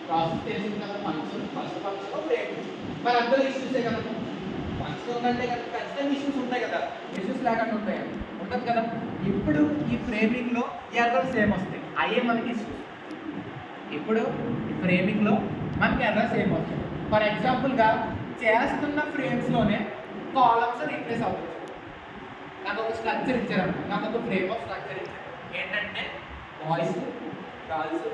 Process తెలిసింది కదా, function first function frame. మరి అందులో ఇష్యూసే కదా, ఫంక్షన్ ఉందంటే కనుక ఖచ్చితంగా ఇష్యూస్ ఉంటాయి కదా, ఇష్యూస్ లేకుండా ఉంటాయి ఉంటుంది కదా. ఇప్పుడు ఈ ఫ్రేమింగ్లో ఎర్రర్స్ ఏమొస్తాయి, అయ్యే మనకి ఇష్యూస్. ఇప్పుడు ఫ్రేమింగ్లో మనకి ఎర్రర్స్ ఏమొస్తాయి, ఫర్ ఎగ్జాంపుల్గా చేస్తున్న ఫ్రేమ్స్లోనే కాలమ్స్ రీప్లేస్ అవ్వచ్చు. నాకు ఒక స్ట్రక్చర్ ఇచ్చారు, నాకు ఒక ఫ్రేమ్ ఆఫ్ స్ట్రక్చర్ ఇచ్చారు. ఏంటంటే boys girls,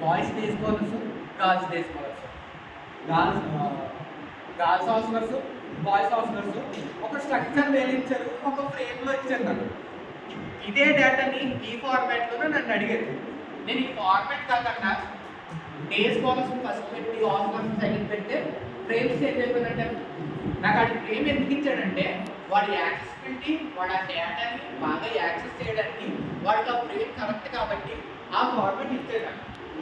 boys days scholars, girls days scholars, girls hostellers, boys hostellers ఒక స్ట్రక్చర్ వేలించారు, ఒక ఫ్రేమ్లో ఇచ్చారు నాకు. ఇదే డేటాని ఈ ఫార్మాట్లోనే నన్ను అడిగారు. నేను ఈ ఫార్మాట్ కాకుండా డే స్కాలర్స్ ఫస్ట్ పెట్టి హాస్టలర్స్ సెకండ్ పెడితే ఫ్రేమ్స్ చేంజ్ అయిపోయిందంటే నాకు అది ఫ్రేమ్ ఎందుకు ఇచ్చాడంటే వాడి యాక్సెసిబిలిటీ, వాడు ఆ డేటాని బాగా యాక్సెస్ చేయడానికి వాడికి ఆ ఫ్రేమ్ కరెక్ట్ కాబట్టి ఆ ఫార్మాట్ ఇచ్చాడు.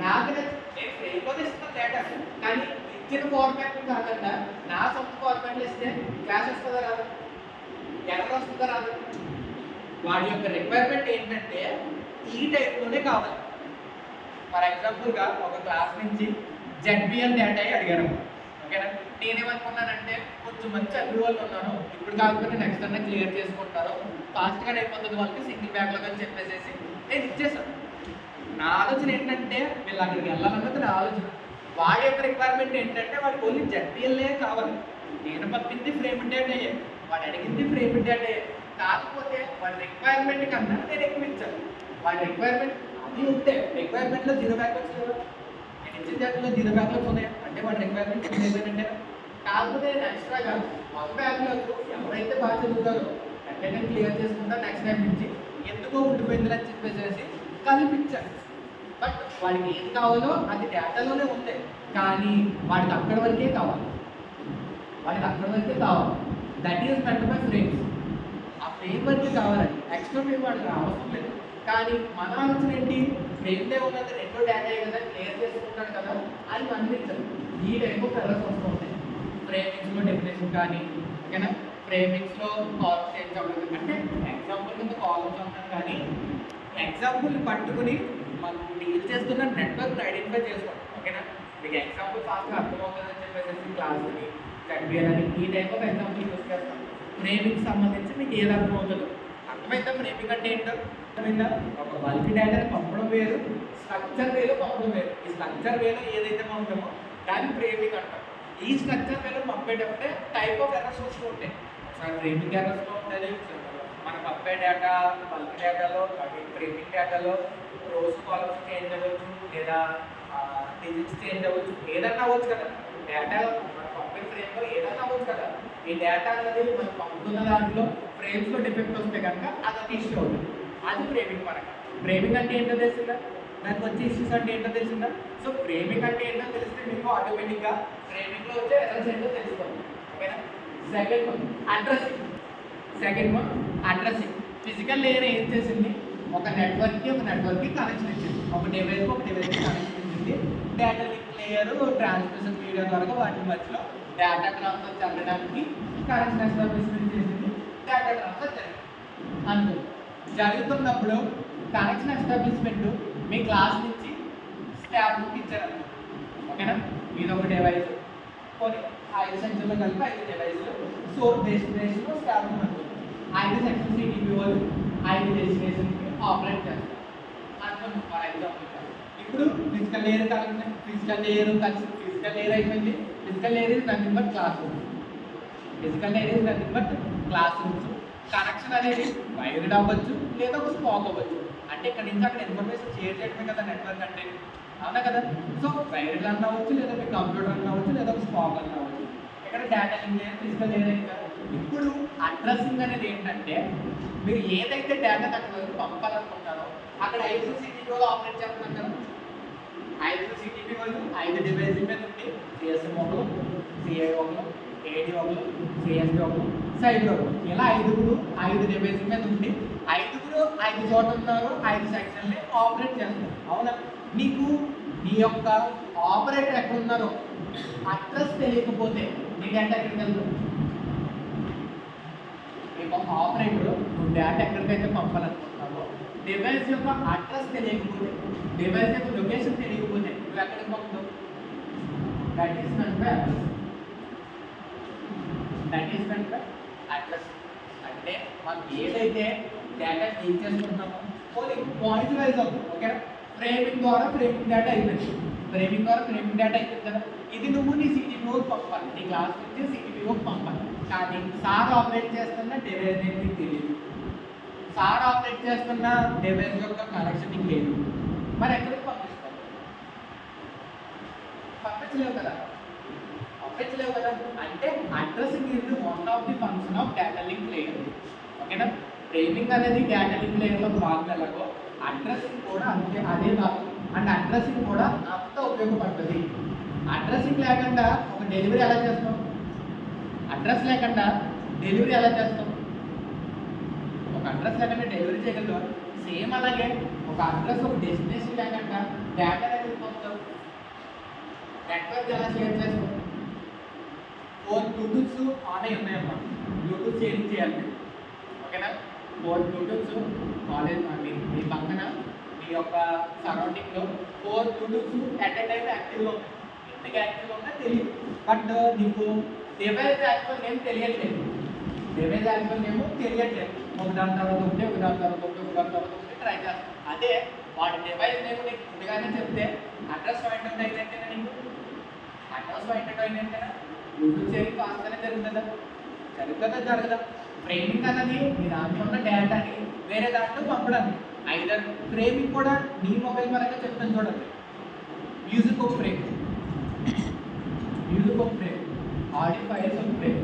నాకు నేను ఫ్రేమ్లోనే ఇస్తున్న డేటా, కానీ ఇచ్చిన ఫార్మాట్ కాకుండా నా సొంత ఫార్మాట్లు ఇస్తే క్లాస్ వస్తుందా రాదు, ఎర్రర్ వస్తుందా రాదు. వాడి యొక్క రిక్వైర్మెంట్ ఏంటంటే ఈ టైప్లోనే కావాలి. ఫర్ ఎగ్జాంపుల్గా ఒక క్లాస్ నుంచి జెడ్బిఎల్ డేటా అడిగారు, ఓకేనా. నేనేమనుకున్నానంటే కొంచెం మంచి చదివే వాళ్ళు ఉన్నాను, ఇప్పుడు కాకపోతే నెక్స్ట్ అన్నా క్లియర్ చేసుకుంటారు, ఫాస్ట్గా అయిపోతుంది వాళ్ళకి సింగిల్ బ్యాక్లాగ్ అని చెప్పేసి నేను ఇచ్చేసాను. నా ఆలోచన ఏంటంటే వీళ్ళు అక్కడికి వెళ్ళాలన్నది నా ఆలోచన. వాడి యొక్క రిక్వైర్మెంట్ ఏంటంటే వాడికి ఓన్లీ జెడ్బిఎల్ఏ కావాలి. నేను పంపింది ఫ్రేమ్ డేటాయే, వాడు అడిగింది ఫ్రేమ్ డేటాయే. కాకపోతే వాడి రిక్వైర్మెంట్ కన్నా నేను ఎక్కువ ఇచ్చాను. వాడి రిక్వైర్మెంట్ అది ఉంటే రిక్వైర్మెంట్లో జీరో బ్యాక్లాగ్స్ లేవు, నేను ఇచ్చిన డేటాలో జీరో బ్యాక్లాగ్స్ ఉన్నాయి అంటే వాడి రిక్వైర్మెంట్ ఏంటంటే. కాకపోతే నేను ఎక్స్ట్రాగా వన్ బ్యాక్లాగ్ ఎవరైతే బాగా చదువుతారో వెంటనే క్లియర్ చేసుకుంటారు నెక్స్ట్ టైం నుంచి, ఎందుకో ఉండిపోయింది అని చెప్పేసి కల్పించాను. బట్ వాడికి ఏం కావాలో అది డేటాలోనే ఉంది, కానీ వాడికి అక్కడి వరకే కావాలి, వాడికి అక్కడి వరకే కావాలి. That is meant by frames. ఆ ఫ్రేమ్ వరకే కావాలండి, ఎక్స్ట్రా ఫ్రేమ్ వాడికి అవసరం లేదు. కానీ మన ఆలోచన ఏంటి, ఫ్రేమ్దే ఉన్నది రెండో డేటా కదా, క్లియర్ చేసుకుంటాడు కదా అని మన్నించారు. ఈ టైప్ ఆఫ్ ఎర్రర్స్ వస్తూ ఉంటాయి ఫ్రేమింగ్స్లో, డెఫినేషన్ కానీ, ఓకేనా. ఫ్రేమింగ్స్లో కాలమ్స్ చేంజ్ అవ్వదు అంటే ఎగ్జాంపుల్ కింద కాలమ్స్ ఉంటాం, కానీ ఎగ్జాంపుల్ పట్టుకుని మనం డీల్ చేస్తున్న నెట్వర్క్ని ఐడెంటిఫై చేసుకోండి, ఓకేనా. మీకు ఎగ్జాంపుల్ ఫాస్ట్గా అర్థమవుతుందని చెప్పేసి క్లాస్ని జడ్బిఎల్ అని ఈ టైప్ ఆఫ్ ఎగ్జాంపుల్ యూస్ చేస్తాం. ఫ్రేమింగ్కి సంబంధించి మీకు ఏది అర్థమవుతుందో అర్థమైందా. ఫ్రేమింగ్ అంటే ఏంటో అర్థమైందా. ఒక బల్క్ డేటాని పంపడం వేరు, స్ట్రక్చర్ వేలో పంపడం వేరు. ఈ స్ట్రక్చర్ వేలో ఏదైతే పంపుతామో దాన్ని ఫ్రేమింగ్ అంటాం. ఈ స్ట్రక్చర్ వేలో పంపేటప్పుడే టైప్ ఆఫ్ ఎర్రర్స్ వస్తూ ఉంటాయి. ఒకసారి ఫ్రేమింగ్ ఎర్రర్స్లో ఉంటుంది, మన పంపే డేటా బల్క్ డేటాలో, ఫ్రేమింగ్ డేటాలో రోస్ కాలమ్స్ చేంజ్ అవ్వచ్చు, లేదా డిజిట్స్ చేంజ్ అవ్వచ్చు, ఏదన్నా అవ్వచ్చు కదా. డేటా మన పంపిన ఫ్రేమ్లో ఏదన్నా అవ్వచ్చు కదా. ఈ డేటా అనేది మనం పంపుతున్న దాంట్లో ఫ్రేమ్స్లో డిఫెక్ట్ వస్తే కనుక అది ఇష్యూ అవుతుంది. అది ఫ్రేమింగ్. మనకు ఫ్రేమింగ్ అంటే ఏంటో తెలిసిందా, దానికి వచ్చే ఇష్యూస్ అంటే ఏంటో తెలిసిందా. సో ఫ్రేమింగ్ అంటే ఏంటో తెలిస్తే మీకు ఆటోమేటిక్గా ఫ్రేమింగ్లో వచ్చే ఎర్రర్స్ ఏంటో తెలుసుకోండి, ఓకేనా. Second one addressing. Physical layer ఏం చేసింది, ఒక నెట్వర్క్కి కనెక్షన్ ఇచ్చింది, ఒక డివైస్కి కనెక్షన్ ఇచ్చింది. Data link layer transmission media ద్వారా వాటి మధ్యలో డేటా ట్రాన్స్ఫర్ జరగడానికి కనెక్షన్ ఎస్టాబ్లిష్మెంట్ చేసింది. డేటా ట్రాన్స్ఫర్ జరుగుతున్నప్పుడు కనెక్షన్ ఎస్టాబ్లిష్మెంట్ మీ క్లాస్ నుంచి స్టాఫ్కి ఇచ్చారు, ఓకేనా. మీది ఒక డివైస్, కొన్ని 5 సెక్షన్లో కలిపి 5 డివైస్లు, సోర్స్ డెస్టినేషన్ స్టాఫ్ ఉంటుంది. 5 సెక్షన్ సిటీపీ వాళ్ళు 5 డెస్టినేషన్కి ఆపరేట్ చేస్తారు అనుకోండి ఫర్ ఎగ్జాంపుల్. ఇప్పుడు ఫిజికల్ లేయర్ కలిపి ఫిజికల్ లేయర్ అయిపోయింది. Physical layer is nothing but class rooms. Connection అనేది వైర్డ్ అవ్వచ్చు లేదా ఒక స్పాక్ అవ్వచ్చు. అంటే ఇక్కడ నుంచి అక్కడ ఇన్ఫర్మేషన్ షేర్ చేయడమే కదా నెట్వర్క్ అంటే, అవునా కదా. సో వైర్డ్ అన్న అవ్వచ్చు, లేదా మీ కంప్యూటర్ అన్న అవ్వచ్చు, లేదా ఒక స్పాక్ అన్న అవ్వచ్చు. ఇక్కడ data link layer, physical layer అయింది కదా. ఇప్పుడు అడ్రస్సింగ్ అనేది ఏంటంటే మీరు ఏదైతే డేటా అక్కడ వరకు పంపాలనుకుంటారో అక్కడ 5 సిటీపీ వాళ్ళు ఆపరేట్ చేస్తున్నారు కదా. 5 సిటీపీ వాళ్ళు 5 డివైస్ మీద ఉండి సిఎస్ఎం ఒకరు, సిఐ ఒకరు, ఏడి ఒకరు, సిఎస్పి ఒకరు, సైబర్ ఒకరు, ఇలా 5 డివైస్ మీద ఉండి 5 చోట ఉన్నారు, 5 సెక్షన్లు ఆపరేట్ చేస్తున్నారు, అవునా. నీకు నీ యొక్క ఆపరేటర్ ఎక్కడ ఉన్నారో అడ్రస్ తెలియకపోతే నీ డేటా ఎక్కడికి వెళ్తుంది. మీకు ఆపరేటర్ నువ్వు డేటా ఎక్కడికైతే పంపాలనుకుంటున్నావో డివైస్ యొక్క అడ్రస్ తెలియకపోతే, డివైస్ యొక్క లొకేషన్ తెలియకపోతే, ఎక్కడికి పంపుతావు? That is meant by address. That is meant by address. అంటే మనం ఏదైతే డేటా డీల్ చేసుకుంటున్నామో పోనీ పాయింట్ వైజ్ అవుతుంది. ఓకేనా? ఫ్రేమింగ్ ద్వారా ఫ్రేమింగ్ డేటా అయిపోయింది. ఫ్రేమింగ్ ద్వారా ఫ్రేమింగ్ డేటా అయిపోయింది కదా. ఇది నువ్వు నీ సిటీపీఓకి పంపాలి. నీ క్లాస్ నుంచి సిటీపీఓకి పంపాలి. కానీ సార్ ఆపరేట్ చేస్తున్న డివైస్ అనేది నీకు తెలియదు. సార్ ఆపరేట్ చేస్తున్న డివైస్ యొక్క కనెక్షన్ నీకు లేదు. మరి ఎక్కడికి పంపిస్తావు? పంపించలేవు కదా. పంపించలేవు కదా. అంటే addressing is one of the function of data link layer. ఓకేనా? ఫ్రేమింగ్ అనేది డేటా లింక్ లేయర్లో భాగం ఎలాగో అడ్రసింగ్ కూడా అదే భాగం. అండ్ అడ్రసింగ్ కూడా అంత ఉపయోగపడుతుంది. అడ్రసింగ్ లేకుండా ఒక డెలివరీ ఎలా చేస్తాం? అడ్రస్ లేకుండా డెలివరీ ఎలా చేస్తాం? ఒక అడ్రస్ లేకుండా డెలివరీ చేయగలుగుతాం. సేమ్ అలాగే ఒక అడ్రస్ ఒక డెస్టినేషన్ లేకుండా డేటా అనేది పొందుతాం. నెట్వర్క్ ఎలా షేర్ చేస్తాం? 4 బ్లూటూత్స్ ఆన్ అయి ఉన్నాయమ్మా. బ్లూటూత్ షేరింగ్ చేయాలి. ఓకేనా? 4 బ్లూటూత్స్ కాలేజ్ మీ పక్కన మీ యొక్క సరౌండింగ్లో 4 బ్లూటూత్స్ అట్ ఎ టైం యాక్టివ్గా ఉన్నాయి. ఎందుకు యాక్టివ్గా ఉన్నా తెలియదు. బట్ నీకు డివైస్ యాక్చువల్ నేమ్ తెలియట్లేదు. డివైస్ యాక్చువల్ నేమ్ తెలియట్లేదు. ఒకదాని తర్వాత ఒకటి ఒకదాని తర్వాత ఒకటి ట్రై చేస్తాం. అదే వాడి డివైస్ నేమ్ నీకు ముందుగానే చెప్తే అడ్రస్ పాయింట్ అవుట్ అయినట్టేనా? నీకు అడ్రస్ పాయింట్ అవుట్ అయినట్టేనా? బ్లూటూత్ షేరింగ్ ఫాస్ట్గానే జరుగుతుందా? జరగదా? ఫ్రేమింగ్ అన్నది మీ దాంట్లో ఉన్న డేటాని వేరే దాంట్లో పంపడానికి. ఐదర్ ఫ్రేమింగ్ కూడా నీ మొబైల్ వరకే చెప్తాను చూడండి. మ్యూజిక్ ఒక ఫ్రేమ్, ఆడియో ఫైల్స్ ఒక ఫ్రేమ్,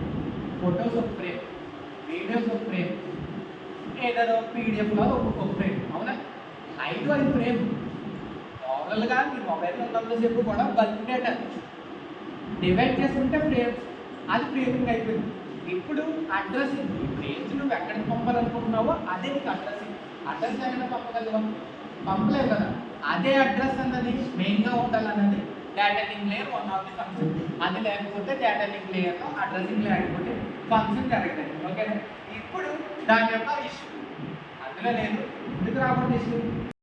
ఫొటోస్ ఒక ఫ్రేమ్, వీడియోస్ ఒక ఫ్రేమ్, ఏదైనా పీడిఎఫ్లో ఒక ఫ్రేమ్. అవునా? 5 ఫ్రేమ్. ఓవరాల్గా మీ మొబైల్లో ఉన్నంతసేపు కూడా బల్క్ డేటా డివైడ్ చేసుకుంటే ఫ్రేమ్స్, అది ఫ్రేమింగ్ అయిపోయింది. ఇప్పుడు అడ్రసింగ్, ఈ ఫ్రేమ్స్ నువ్వు ఎక్కడికి పంపాలనుకుంటున్నావో అదే నీకు అడ్రసింగ్. అడ్రస్ ఏమైనా పంపగలవా? పంపలేవు కదా. అదే అడ్రస్ అన్నది మెయిన్గా ఉండాలన్నది data link layer one of the function. అది లేకపోతే డేటా లింక్ లేయర్లో అడ్రసింగ్ లేకపోతే ఫంక్షన్ జరగదు. ఓకే? ఇప్పుడు దాని యొక్క ఇష్యూ అందులో లేదు. ఎందుకు రాకుండా ఇష్యూ?